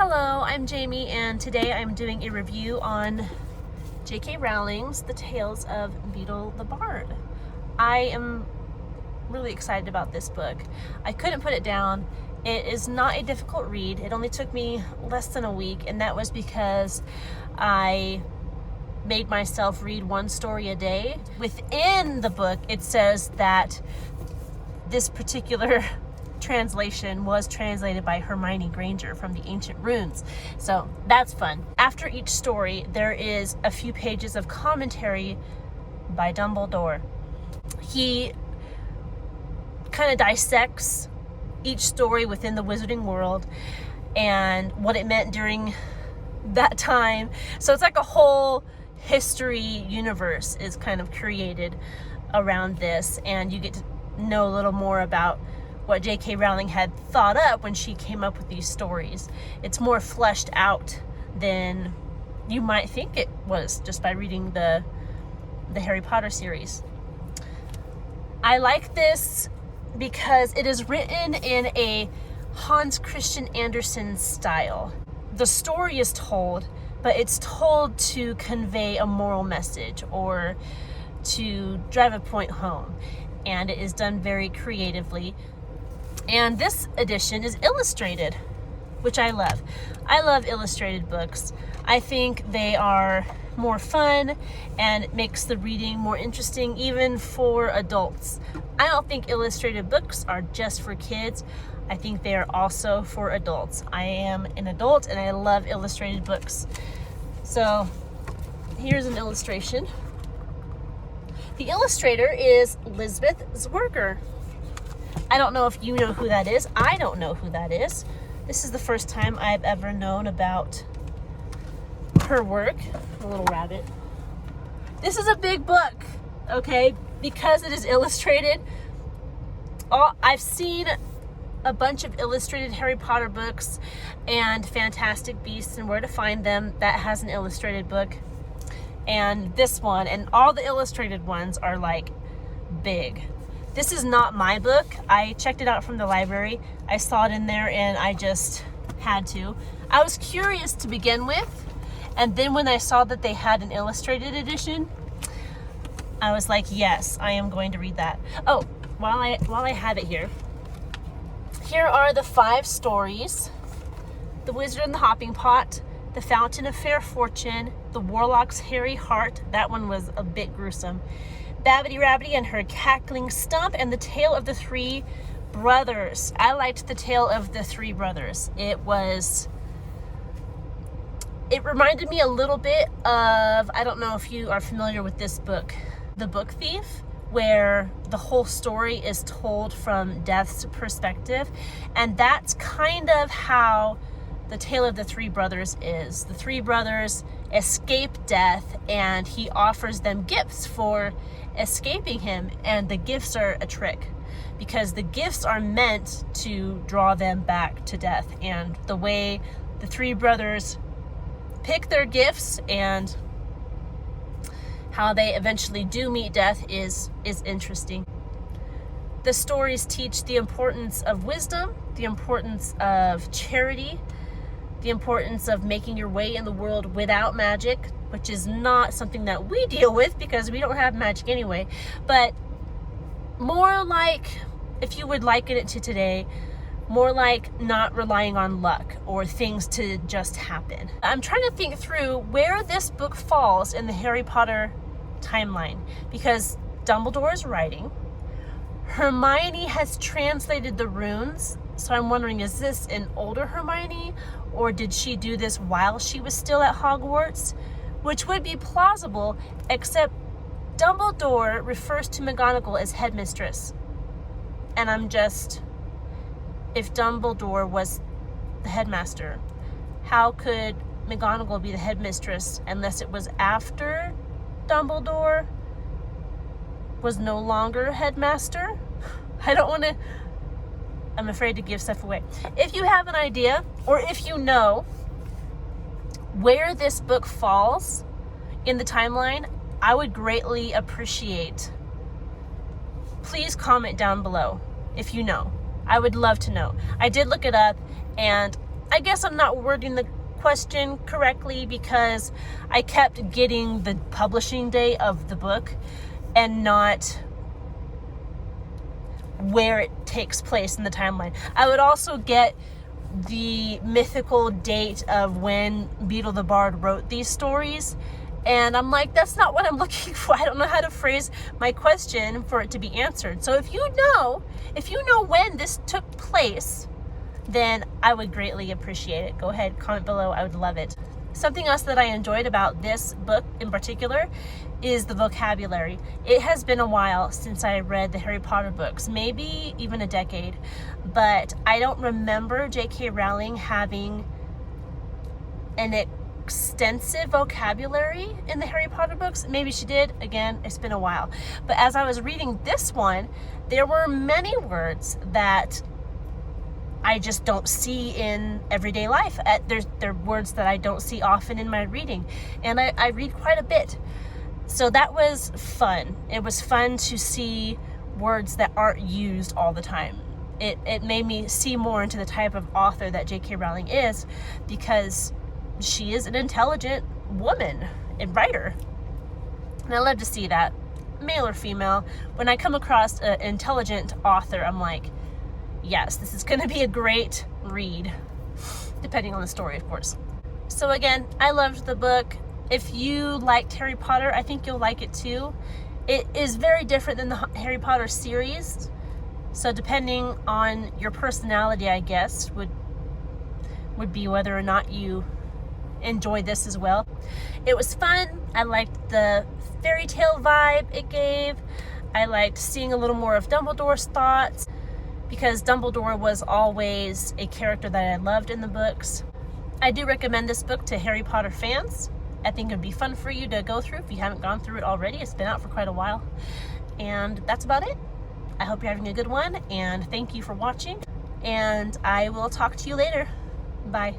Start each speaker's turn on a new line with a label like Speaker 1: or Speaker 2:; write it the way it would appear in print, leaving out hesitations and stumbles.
Speaker 1: Hello, I'm Jamie, and today I'm doing a review on J.K. Rowling's The Tales of Beedle the Bard. I am really excited about this book. I couldn't put it down. It is not a difficult read. It only took me less than a week, and that was because I made myself read one story a day. Within the book, it says that this particular translation was translated by Hermione Granger from the ancient runes. So that's fun. After each story, there is a few pages of commentary by Dumbledore. He kind of dissects each story within the wizarding world and what it meant during that time. So it's like a whole history universe is kind of created around this, and you get to know a little more about what J.K. Rowling had thought up when she came up with these stories. It's more fleshed out than you might think it was just by reading the Harry Potter series. I like this because it is written in a Hans Christian Andersen style. The story is told, but it's told to convey a moral message or to drive a point home, and it is done very creatively. And this edition is illustrated, which I love. I love illustrated books. I think they are more fun and it makes the reading more interesting, even for adults. I don't think illustrated books are just for kids. I think they are also for adults. I am an adult and I love illustrated books. So here's an illustration. The illustrator is Lisbeth Zwerger. I don't know if you know who that is. I don't know who that is. This is the first time I've ever known about her work. A little rabbit. This is a big book, okay? Because it is illustrated. I've seen a bunch of illustrated Harry Potter books and Fantastic Beasts and Where to Find Them that has an illustrated book. And this one, and all the illustrated ones are like big. This is not my book. I checked it out from the library. I saw it in there and I just had to. I was curious to begin with, and then when I saw that they had an illustrated edition, I was like, yes, I am going to read that. Oh, while I have it here are the 5 stories: The Wizard and the Hopping Pot, The Fountain of Fair Fortune, The Warlock's Hairy Heart. That one was a bit gruesome. Babbity Rabbity and Her Cackling Stump, and The Tale of the Three Brothers. I liked The Tale of the Three Brothers. It reminded me a little bit of, I don't know if you are familiar with this book, The Book Thief, where the whole story is told from Death's perspective. And that's kind of how The Tale of the Three Brothers is. The three brothers escape death, and he offers them gifts for escaping him, and the gifts are a trick because the gifts are meant to draw them back to death. And the way the three brothers pick their gifts and how they eventually do meet death is interesting. The stories teach the importance of wisdom, the importance of charity, the importance of making your way in the world without magic, which is not something that we deal with because we don't have magic anyway, but more like, if you would liken it to today, more like not relying on luck or things to just happen. I'm trying to think through where this book falls in the Harry Potter timeline, because Dumbledore is writing. Hermione has translated the runes, so I'm wondering, is this an older Hermione, or did she do this while she was still at Hogwarts? Which would be plausible, except Dumbledore refers to McGonagall as headmistress. And I'm just, if Dumbledore was the headmaster, how could McGonagall be the headmistress unless it was after Dumbledore was no longer headmaster? I'm afraid to give stuff away. If you have an idea, or if you know where this book falls in the timeline, I would greatly appreciate. Please comment down below if you know. I would love to know. I did look it up, and I guess I'm not wording the question correctly, because I kept getting the publishing date of the book and not where it takes place in the timeline. I would also get the mythical date of when Beedle the Bard wrote these stories, and I'm like, that's not what I'm looking for. I don't know how to phrase my question for it to be answered. So if you know when this took place, then I would greatly appreciate it. Go ahead, comment below. I would love it. Something else that I enjoyed about this book in particular is the vocabulary. It has been a while since I read the Harry Potter books, maybe even a decade, but I don't remember J.K. Rowling having an extensive vocabulary in the Harry Potter books. Maybe she did. Again, it's been a while. But as I was reading this one, there were many words that I just don't see in everyday life. They're words that I don't see often in my reading, and I read quite a bit. So that was fun. It was fun to see words that aren't used all the time. It made me see more into the type of author that J.K. Rowling is, because she is an intelligent woman and writer. And I love to see that, male or female. When I come across an intelligent author, I'm like, yes, this is going to be a great read, depending on the story, of course. So again, I loved the book. If you liked Harry Potter, I think you'll like it too. It is very different than the Harry Potter series, so depending on your personality, I guess, would be whether or not you enjoy this as well. It was fun. I liked the fairy tale vibe it gave. I liked seeing a little more of Dumbledore's thoughts, because Dumbledore was always a character that I loved in the books. I do recommend this book to Harry Potter fans. I think it would be fun for you to go through if you haven't gone through it already. It's been out for quite a while. And that's about it. I hope you're having a good one, and thank you for watching. And I will talk to you later. Bye.